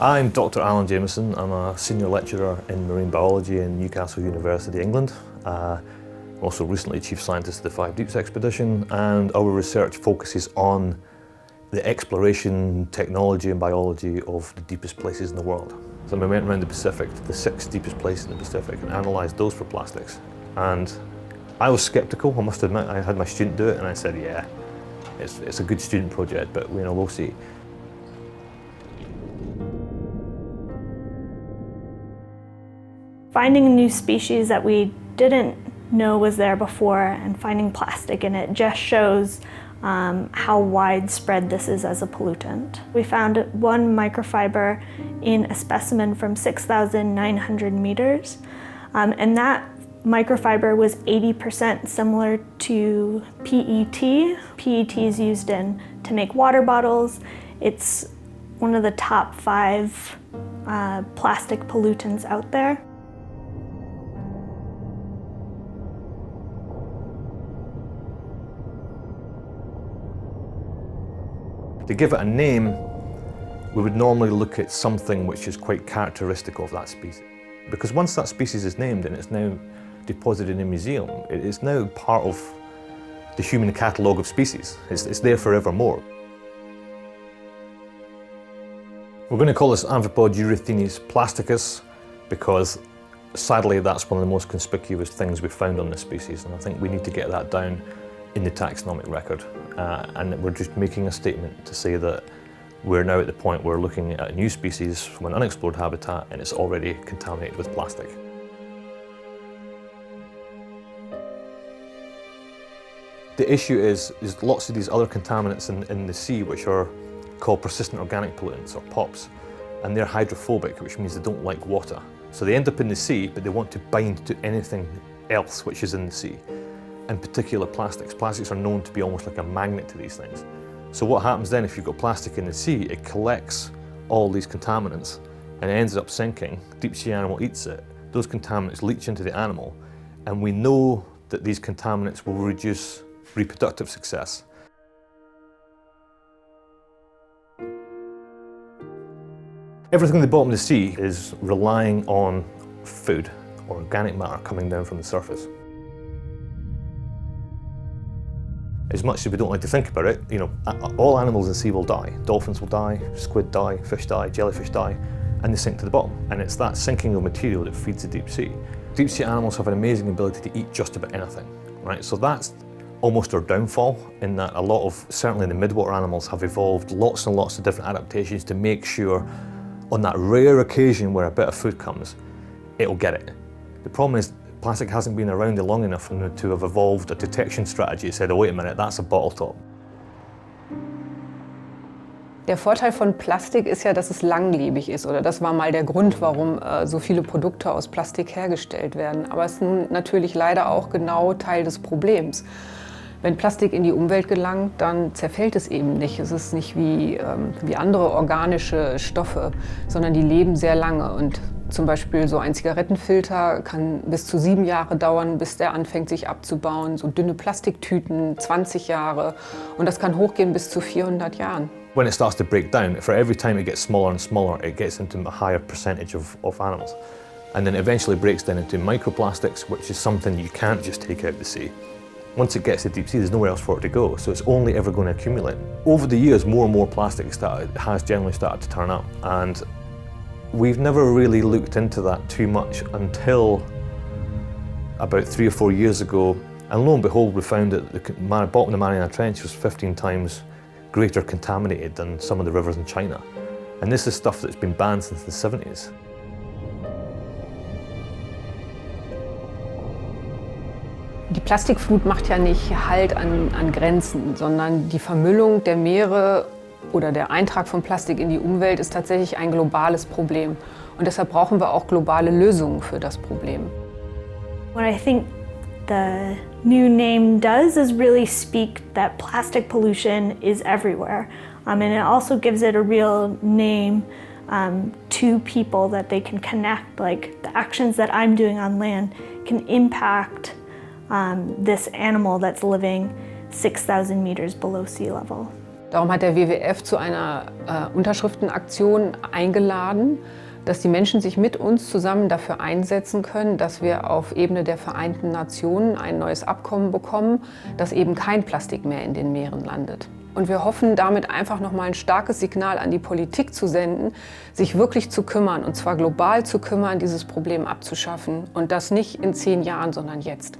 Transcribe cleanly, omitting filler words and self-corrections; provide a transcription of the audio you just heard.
I'm Dr. Alan Jamieson. I'm a senior lecturer in marine biology in Ņūkāslas University, England. Also recently chief scientist of the 5 Deeps expedition, and our research focuses on the exploration, technology and biology of the deepest places in the world. So we went around the Pacific to the 6 deepest places in the Pacific and analysed those for plastics. And I was sceptical, I must admit. I had my student do it and I said, yeah, it's a good student project, but we'll see. Finding a new species that we didn't know was there before and finding plastic in it just shows how widespread this is as a pollutant. We found one microfiber in a specimen from 6,900 meters, and that microfiber was 80% similar to PET. PET is used to make water bottles. It's one of the top 5 plastic pollutants out there. To give it a name, we would normally look at something which is quite characteristic of that species. Because once that species is named and it's now deposited in a museum, it is now part of the human catalogue of species. It's there forevermore. We're going to call this amphipod Eurythenes plasticus because sadly that's one of the most conspicuous things we've found on this species, and I think we need to get that down in the taxonomic record. And we're just making a statement to say that we're now at the point where we're looking at a new species from an unexplored habitat and it's already contaminated with plastic. The issue is lots of these other contaminants in the sea which are called persistent organic pollutants, or POPs, and they're hydrophobic, which means they don't like water. So they end up in the sea, but they want to bind to anything else which is in the sea. In particular plastics. Plastics are known to be almost like a magnet to these things. So what happens then if you've got plastic in the sea, it collects all these contaminants and it ends up sinking. Deep sea animal eats it. Those contaminants leach into the animal, and we know that these contaminants will reduce reproductive success. Everything at the bottom of the sea is relying on food or organic matter coming down from the surface. As much as we don't like to think about it, all animals in the sea will die. Dolphins will die, squid die, fish die, jellyfish die, and they sink to the bottom. And it's that sinking of material that feeds the deep sea. Deep sea animals have an amazing ability to eat just about anything, right? So that's almost our downfall, in that a lot of, certainly the midwater animals, have evolved lots and lots of different adaptations to make sure on that rare occasion where a bit of food comes, it'll get it. The problem is, plastic hasn't been around long enough to have evolved a detection strategy that said, oh wait a minute, that's a bottle top. Der Vorteil von Plastik ist ja, dass es langlebig ist, oder das war mal der Grund, warum so viele Produkte aus Plastik hergestellt werden. Aber es ist nun natürlich leider auch genau Teil des Problems. Wenn Plastik in die Umwelt gelangt, dann zerfällt es eben nicht. Es ist nicht wie andere organische Stoffe, sondern die leben sehr lange. Und zum Beispiel so ein Zigarettenfilter kann bis zu 7 Jahre dauern, bis der anfängt sich abzubauen. So dünne Plastiktüten 20 Jahre. Und das kann hochgehen bis zu 400 Jahren. When it starts to break down, for every time it gets smaller and smaller, it gets into a higher percentage of animals. And then eventually breaks down into microplastics, which is something you can't just take out of the sea. Once it gets to deep sea, there's nowhere else for it to go, so it's only ever going to accumulate. Over the years, more and more plastic has generally started to turn up, and we've never really looked into that too much until about 3 or 4 years ago, and lo and behold, we found that the bottom of the Mariana Trench was 15 times greater contaminated than some of the rivers in China. And this is stuff that's been banned since the 70s. Die Plastikflut macht ja nicht Halt an Grenzen, sondern die Vermüllung der Meere oder der Eintrag von Plastik in die Umwelt ist tatsächlich ein globales Problem. Und deshalb brauchen wir auch globale Lösungen für das Problem. What I think the new name does is really speak that plastic pollution is everywhere. And it also gives it a real name to people that they can connect, like the actions that I'm doing on land can impact this animal that's living 6,000 meters below sea level. Darum hat der WWF zu einer Unterschriftenaktion eingeladen, dass die Menschen sich mit uns zusammen dafür einsetzen können, dass wir auf Ebene der Vereinten Nationen ein neues Abkommen bekommen, dass eben kein Plastik mehr in den Meeren landet. Und wir hoffen damit einfach nochmal ein starkes Signal an die Politik zu senden, sich wirklich zu kümmern, und zwar global zu kümmern, dieses Problem abzuschaffen. Und das nicht in 10 Jahren, sondern jetzt.